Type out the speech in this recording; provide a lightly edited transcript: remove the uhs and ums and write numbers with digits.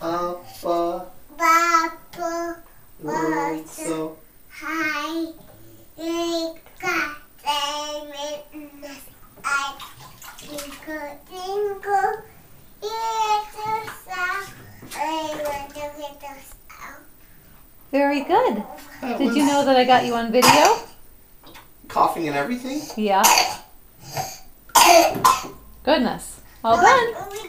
Appa. Papa. World so Hi. Very good. Did you know that I got you on video? Coughing and everything? Yeah. Goodness. All done.